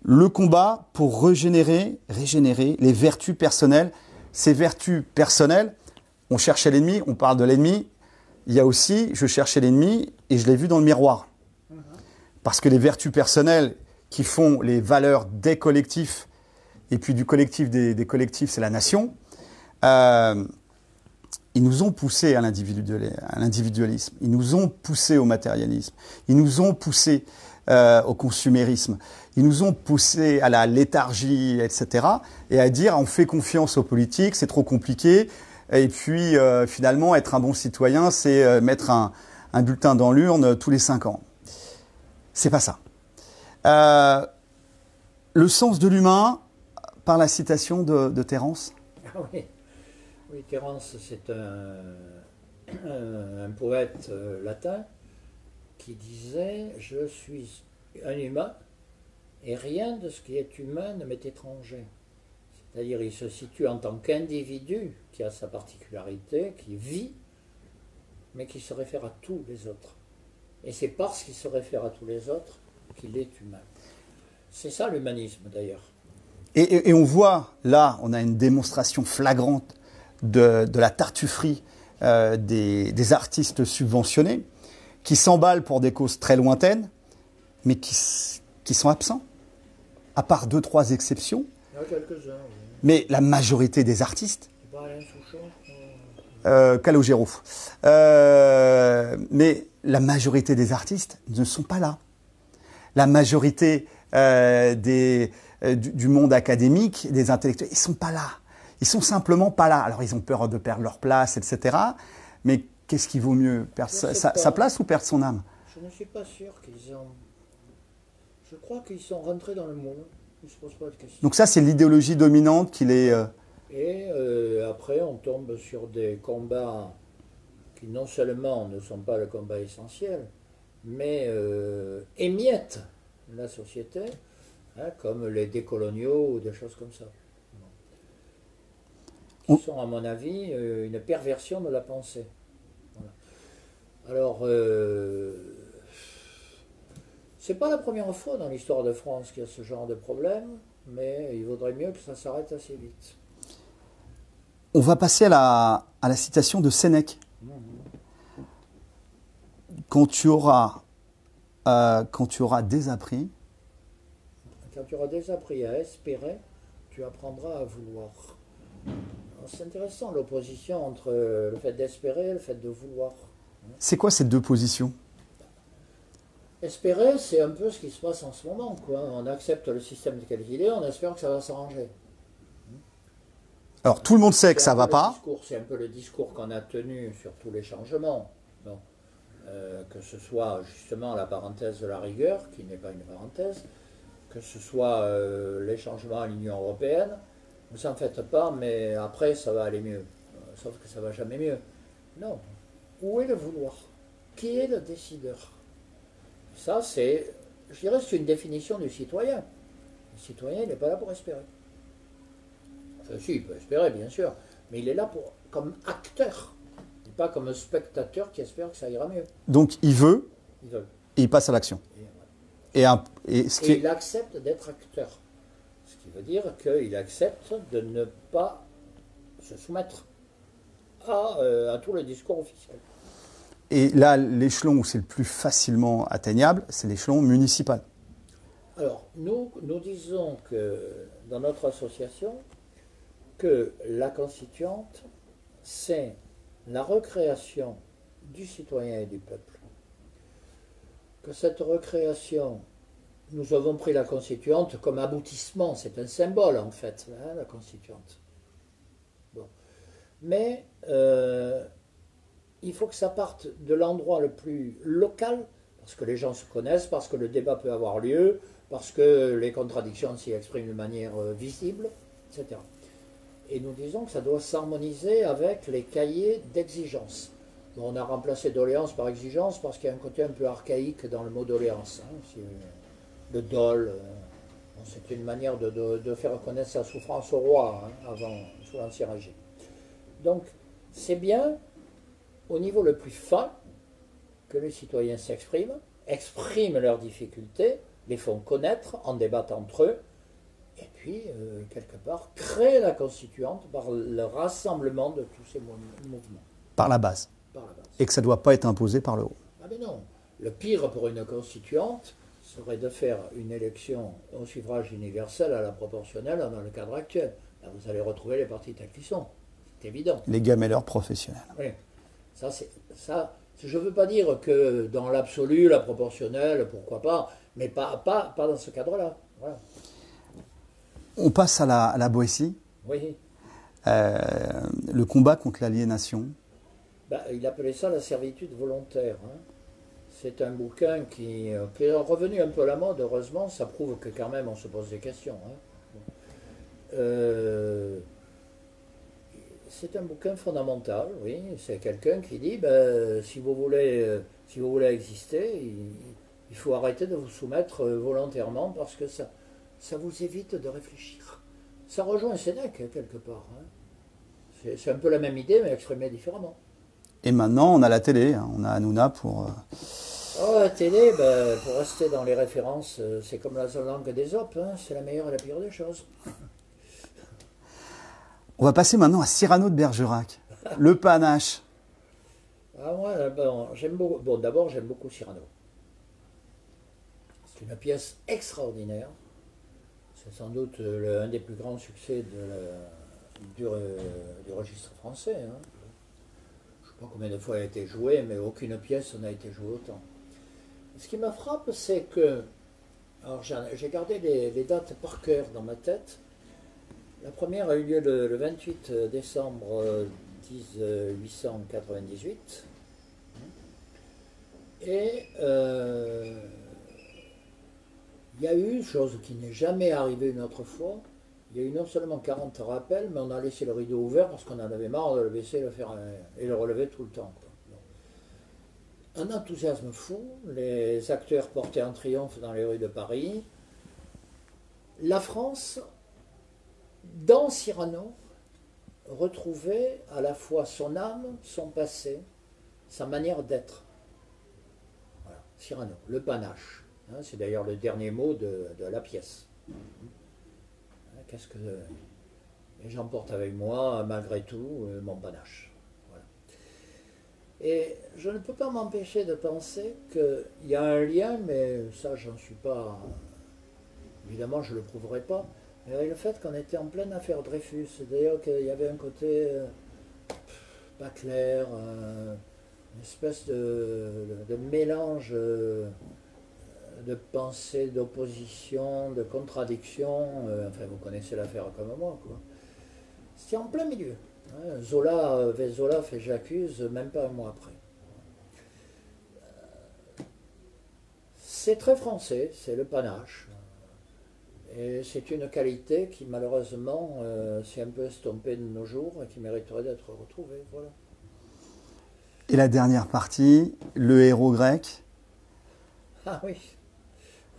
Le combat pour régénérer les vertus personnelles. Ces vertus personnelles, on cherchait l'ennemi, on parle de l'ennemi. Il y a aussi, je cherchais l'ennemi et je l'ai vu dans le miroir. Parce que les vertus personnelles qui font les valeurs des collectifs, et puis du collectif des collectifs, c'est la nation, ils nous ont poussés à l'individualisme, ils nous ont poussés au matérialisme, ils nous ont poussés au consumérisme, ils nous ont poussés à la léthargie, etc. Et à dire on fait confiance aux politiques, c'est trop compliqué. Et puis finalement, être un bon citoyen, c'est mettre un bulletin dans l'urne tous les 5 ans. C'est pas ça. Le sens de l'humain, par la citation de Terence. Ah oui. Oui, Terence, c'est un poète latin qui disait « Je suis un humain et rien de ce qui est humain ne m'est étranger ». C'est-à-dire il se situe en tant qu'individu qui a sa particularité, qui vit, mais qui se réfère à tous les autres. Et c'est parce qu'il se réfère à tous les autres qu'il est humain. C'est ça l'humanisme d'ailleurs. Et on voit, là, on a une démonstration flagrante de la tartufferie des artistes subventionnés qui s'emballent pour des causes très lointaines, mais qui sont absents, à part 2-3 exceptions. Il y en a quelques-uns, oui. Mais la majorité des artistes... C'est pas Alain Souchon Calogero. Mais la majorité des artistes ne sont pas là. La majorité du monde académique, des intellectuels, ils ne sont pas là. Ils sont simplement pas là. Alors, ils ont peur de perdre leur place, etc. Mais qu'est-ce qui vaut mieux, perdre sa place ou perdre son âme? Je ne suis pas sûr qu'ils ont... Je crois qu'ils sont rentrés dans le moule. Ils ne se posent pas de questions. Donc ça, c'est l'idéologie dominante qui les... Et après, on tombe sur des combats qui non seulement ne sont pas le combat essentiel, mais émiettent la société, hein, comme les décoloniaux ou des choses comme ça. qui sont, à mon avis, une perversion de la pensée. Voilà. Alors, c'est pas la première fois dans l'histoire de France qu'il y a ce genre de problème, mais il vaudrait mieux que ça s'arrête assez vite. On va passer à la citation de Sénèque. Quand tu auras désappris, Quand tu auras désappris à espérer, tu apprendras à vouloir. C'est intéressant l'opposition entre le fait d'espérer et le fait de vouloir. c'est quoi ces deux positions? Espérer, c'est un peu ce qui se passe en ce moment, quoi. On accepte le système tel qu'il est, on espère que ça va s'arranger. Alors tout le monde sait que ça va pas. C'est un peu le discours qu'on a tenu sur tous les changements. Bon. Que ce soit justement la parenthèse de la rigueur, qui n'est pas une parenthèse, que ce soit les changements à l'Union européenne. Ne s'en faites pas, mais après ça va aller mieux. Sauf que ça va jamais mieux. Non. Où est le vouloir? Qui est le décideur? Ça, je dirais, c'est une définition du citoyen. Le citoyen, il n'est pas là pour espérer. Enfin, si, il peut espérer, bien sûr, mais il est là comme acteur, et pas comme un spectateur qui espère que ça ira mieux. Donc il veut, Ils veulent. et il passe à l'action. Et Et il accepte d'être acteur. Ce qui veut dire qu'il accepte de ne pas se soumettre à tout le discours officiel. Et là, l'échelon où c'est le plus facilement atteignable, c'est l'échelon municipal. Alors, nous disons que dans notre association, que la constituante, c'est la recréation du citoyen et du peuple. Que cette recréation, nous avons pris la constituante comme aboutissement, c'est un symbole en fait, hein, la constituante. Bon. Mais il faut que ça parte de l'endroit le plus local, parce que les gens se connaissent, parce que le débat peut avoir lieu, parce que les contradictions s'y expriment de manière visible, etc. Et nous disons que ça doit s'harmoniser avec les cahiers d'exigence. Bon, on a remplacé doléance par exigence parce qu'il y a un côté un peu archaïque dans le mot doléance. Hein, le dol, c'est une manière de faire reconnaître sa souffrance au roi, hein, sous l'Ancien Régime. Donc, c'est bien, au niveau le plus fin, que les citoyens expriment leurs difficultés, les font connaître, en débattent entre eux, et puis, quelque part, créer la constituante par le rassemblement de tous ces mouvements. Par la base. Par la base. Et que ça ne doit pas être imposé par le haut. Ah mais non. Le pire pour une constituante serait de faire une élection au suffrage universel à la proportionnelle dans le cadre actuel. Là, vous allez retrouver les partis tels qu'ils sont. C'est évident. Les gamelleurs professionnels. Oui. Ça, je ne veux pas dire que dans l'absolu, la proportionnelle, pourquoi pas, mais pas dans ce cadre-là. Voilà. On passe à la Boétie. Oui. Le combat contre l'aliénation. Il appelait ça la servitude volontaire. Hein. C'est un bouquin qui est revenu un peu à la mode, heureusement, ça prouve que quand même on se pose des questions. Hein. C'est un bouquin fondamental, oui. C'est quelqu'un qui dit, si vous voulez exister, il faut arrêter de vous soumettre volontairement parce que ça vous évite de réfléchir. Ça rejoint Sénèque, quelque part. Hein. C'est un peu la même idée, mais exprimée différemment. Et maintenant, on a la télé, hein. On a Hanouna pour... La télé, pour rester dans les références, c'est comme la langue d'Ésope, hein. C'est la meilleure et la pire des choses. On va passer maintenant à Cyrano de Bergerac, le panache. Moi, j'aime beaucoup. Bon, d'abord, j'aime beaucoup Cyrano. C'est une pièce extraordinaire. C'est sans doute un des plus grands succès du registre français. Hein. Je ne sais pas combien de fois elle a été jouée, mais aucune pièce n'a été jouée autant. Ce qui me frappe, c'est que... Alors, j'ai gardé les dates par cœur dans ma tête. La première a eu lieu le 28 décembre 1898. Et il y a eu, chose qui n'est jamais arrivée une autre fois, il y a eu non seulement 40 rappels, mais on a laissé le rideau ouvert parce qu'on en avait marre de le baisser et le relever tout le temps. Quoi. Un enthousiasme fou, les acteurs portaient en triomphe dans les rues de Paris. La France, dans Cyrano, retrouver à la fois son âme, son passé, sa manière d'être. Voilà, Cyrano, le panache. Hein, c'est d'ailleurs le dernier mot de la pièce. Qu'est-ce que j'emporte avec moi, malgré tout, mon panache. Voilà. Et je ne peux pas m'empêcher de penser qu'il y a un lien, mais ça, j'en suis pas. Évidemment, je ne le prouverai pas. Mais avec le fait qu'on était en pleine affaire Dreyfus, d'ailleurs qu'il y avait un côté pas clair, une espèce de mélange de pensée, d'opposition, de contradiction. Enfin, vous connaissez l'affaire comme moi, quoi. C'était en plein milieu. Hein. Zola fait J'accuse, même pas un mois après. C'est très français, c'est le panache. Et c'est une qualité qui malheureusement s'est un peu estompée de nos jours et qui mériterait d'être retrouvée. Voilà. Et la dernière partie, le héros grec. Ah oui,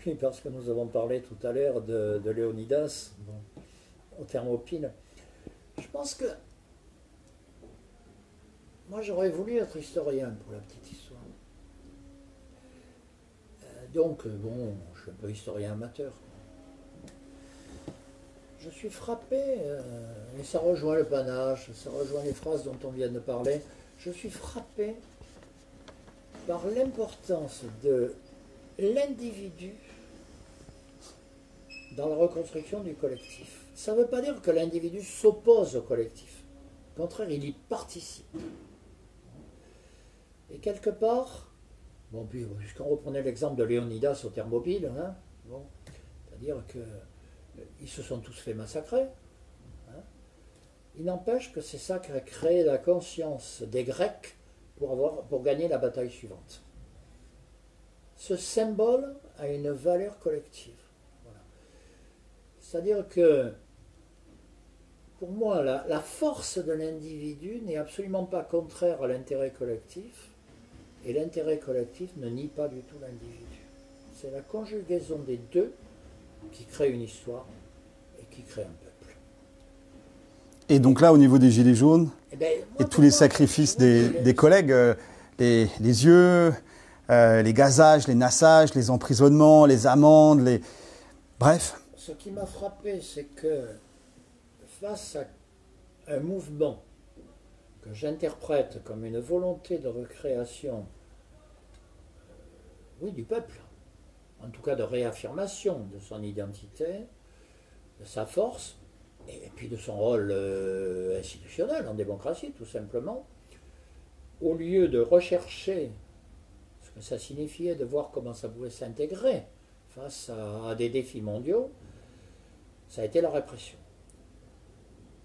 oui, parce que nous avons parlé tout à l'heure de Léonidas au Thermopyles. Je pense que moi j'aurais voulu être historien pour la petite histoire. Donc bon, je suis un peu historien amateur. Je suis frappé, et ça rejoint le panache, ça rejoint les phrases dont on vient de parler, je suis frappé par l'importance de l'individu dans la reconstruction du collectif. Ça ne veut pas dire que l'individu s'oppose au collectif. Au contraire, il y participe. Et quelque part, bon, puis, puisqu'on reprenait l'exemple de Léonidas au Thermopyles, hein, bon, c'est-à-dire que ils se sont tous fait massacrer. Hein. Il n'empêche que c'est ça qui a créé la conscience des Grecs pour gagner la bataille suivante. Ce symbole a une valeur collective. Voilà. C'est-à-dire que, pour moi, la force de l'individu n'est absolument pas contraire à l'intérêt collectif, et l'intérêt collectif ne nie pas du tout l'individu. C'est la conjugaison des deux qui crée une histoire et qui crée un peuple. Et donc là, au niveau des Gilets jaunes, et tous les sacrifices des collègues, les yeux, les gazages, les nassages, les emprisonnements, les amendes, bref. Ce qui m'a frappé, c'est que face à un mouvement que j'interprète comme une volonté de recréation, oui, du peuple, en tout cas de réaffirmation de son identité, de sa force, et puis de son rôle institutionnel en démocratie, tout simplement, au lieu de rechercher ce que ça signifiait, de voir comment ça pouvait s'intégrer face à des défis mondiaux, ça a été la répression.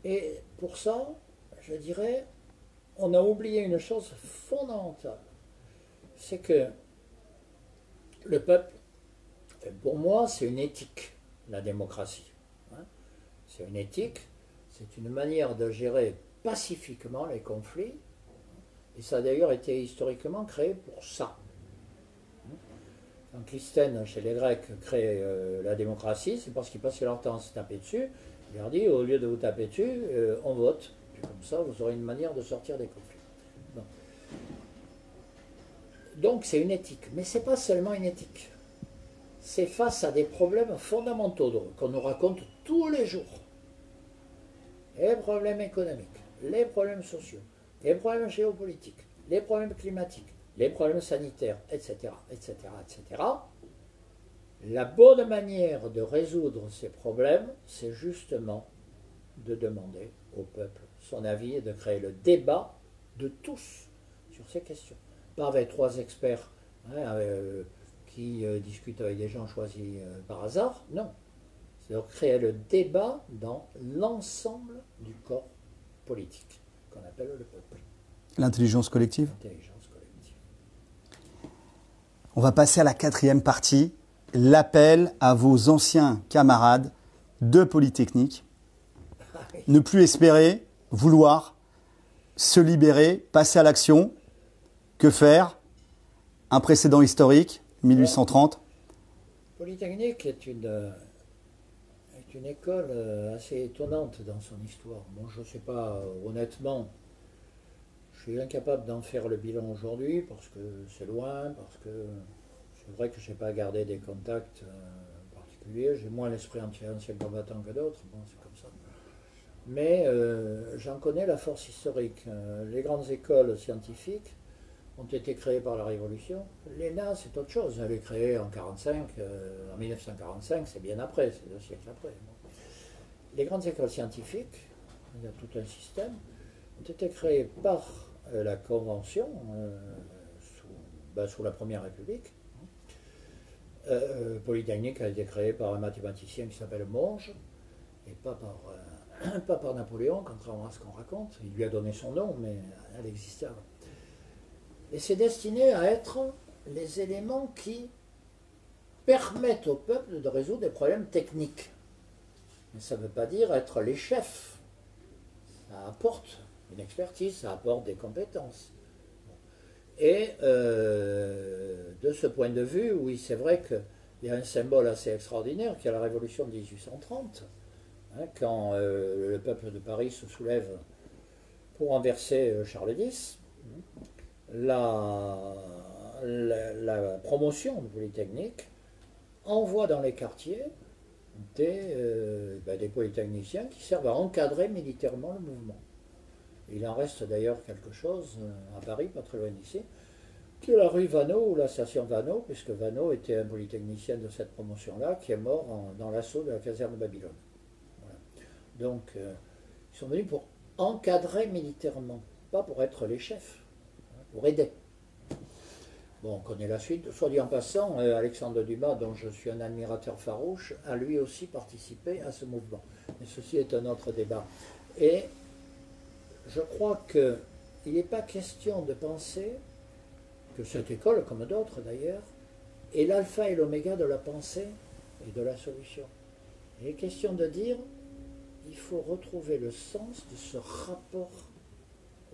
Et pour ça, je dirais, on a oublié une chose fondamentale, c'est que le peuple, pour moi, c'est une éthique, la démocratie. C'est une éthique, c'est une manière de gérer pacifiquement les conflits, et ça a d'ailleurs été historiquement créé pour ça. Quand Clisthène, chez les Grecs, crée la démocratie, c'est parce qu'ils passaient leur temps à se taper dessus. Il leur dit, au lieu de vous taper dessus, on vote. Puis comme ça, vous aurez une manière de sortir des conflits. Bon. Donc c'est une éthique, mais ce n'est pas seulement une éthique. C'est face à des problèmes fondamentaux qu'on nous raconte tous les jours. Les problèmes économiques, les problèmes sociaux, les problèmes géopolitiques, les problèmes climatiques, les problèmes sanitaires, etc., etc., etc. La bonne manière de résoudre ces problèmes, c'est justement de demander au peuple son avis et de créer le débat de tous sur ces questions. Pas avec trois experts qui discutent avec des gens choisis par hasard, non. C'est de créer le débat dans l'ensemble du corps politique qu'on appelle le peuple. L'intelligence collective. L'intelligence collective. On va passer à la quatrième partie, l'appel à vos anciens camarades de Polytechnique. Ne plus espérer, vouloir, se libérer, passer à l'action. Que faire? Un précédent historique, 1830. Polytechnique est C'est une école assez étonnante dans son histoire. Bon, je ne sais pas, honnêtement, je suis incapable d'en faire le bilan aujourd'hui parce que c'est loin, parce que c'est vrai que je n'ai pas gardé des contacts particuliers. J'ai moins l'esprit ancien combattant que d'autres, bon, c'est comme ça. Mais j'en connais la force historique. Les grandes écoles scientifiques ont été créées par la Révolution. L'ENA, c'est autre chose. Elle est créée en 1945, c'est bien après, c'est 2 siècles après. Les grandes écoles scientifiques, il y a tout un système, ont été créées par la Convention sous la Première République. Polytechnique a été créée par un mathématicien qui s'appelle Monge, et pas par Napoléon, contrairement à ce qu'on raconte. Il lui a donné son nom, mais elle existait avant. Et c'est destiné à être les éléments qui permettent au peuple de résoudre des problèmes techniques. Mais ça ne veut pas dire être les chefs. Ça apporte une expertise, ça apporte des compétences. Et de ce point de vue, oui, c'est vrai qu'il y a un symbole assez extraordinaire qui est la Révolution de 1830, hein, quand le peuple de Paris se soulève pour renverser Charles X. La promotion de Polytechnique envoie dans les quartiers des polytechniciens qui servent à encadrer militairement le mouvement. Il en reste d'ailleurs quelque chose à Paris, pas très loin d'ici, qui est la rue Vanneau ou la station Vanneau, puisque Vanneau était un polytechnicien de cette promotion-là qui est mort dans l'assaut de la caserne de Babylone. Voilà. Donc, ils sont venus pour encadrer militairement, pas pour être les chefs. Pour aider. Bon, on connaît la suite. Soit dit en passant, Alexandre Dumas, dont je suis un admirateur farouche, a lui aussi participé à ce mouvement. Mais ceci est un autre débat. Et je crois qu'il n'est pas question de penser que cette école, comme d'autres d'ailleurs, est l'alpha et l'oméga de la pensée et de la solution. Il est question de dire qu'il faut retrouver le sens de ce rapport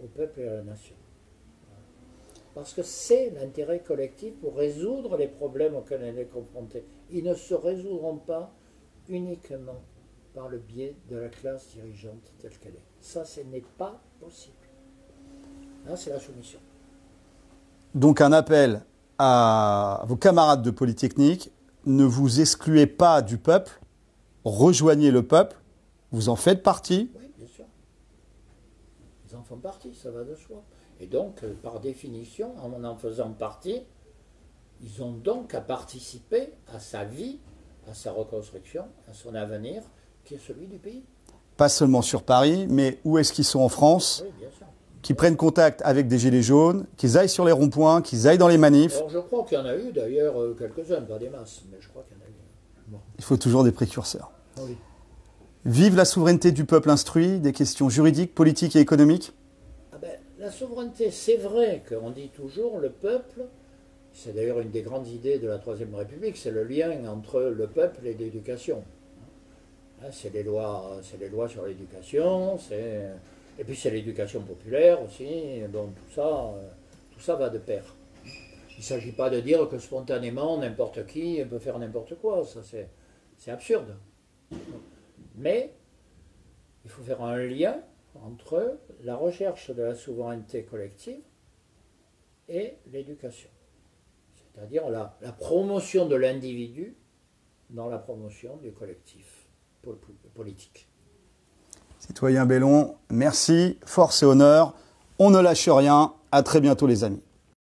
au peuple et à la nation. Parce que c'est l'intérêt collectif pour résoudre les problèmes auxquels elle est confrontée. Ils ne se résoudront pas uniquement par le biais de la classe dirigeante telle qu'elle est. Ça, ce n'est pas possible. Là, c'est la soumission. Donc un appel à vos camarades de Polytechnique, ne vous excluez pas du peuple, rejoignez le peuple, vous en faites partie. Oui, bien sûr. Ils en font partie, ça va de soi. Et donc, par définition, en faisant partie, ils ont donc à participer à sa vie, à sa reconstruction, à son avenir, qui est celui du pays. Pas seulement sur Paris, mais où est-ce qu'ils sont en France? Oui, bien sûr. Qui prennent contact avec des gilets jaunes, qu'ils aillent sur les ronds-points, qu'ils aillent dans les manifs. Alors je crois qu'il y en a eu d'ailleurs quelques-uns, pas des masses, mais je crois qu'il y en a eu. Bon. Il faut toujours des précurseurs. Oui. Vive la souveraineté du peuple instruit, des questions juridiques, politiques et économiques. La souveraineté, c'est vrai qu'on dit toujours le peuple, c'est d'ailleurs une des grandes idées de la Troisième République, c'est le lien entre le peuple et l'éducation. C'est les lois sur l'éducation, et puis c'est l'éducation populaire aussi, donc tout ça va de pair. Il ne s'agit pas de dire que spontanément n'importe qui peut faire n'importe quoi, ça c'est absurde. Mais il faut faire un lien entre la recherche de la souveraineté collective et l'éducation. C'est-à-dire la promotion de l'individu dans la promotion du collectif politique. Citoyen Bellon, merci, force et honneur. On ne lâche rien. À très bientôt les amis.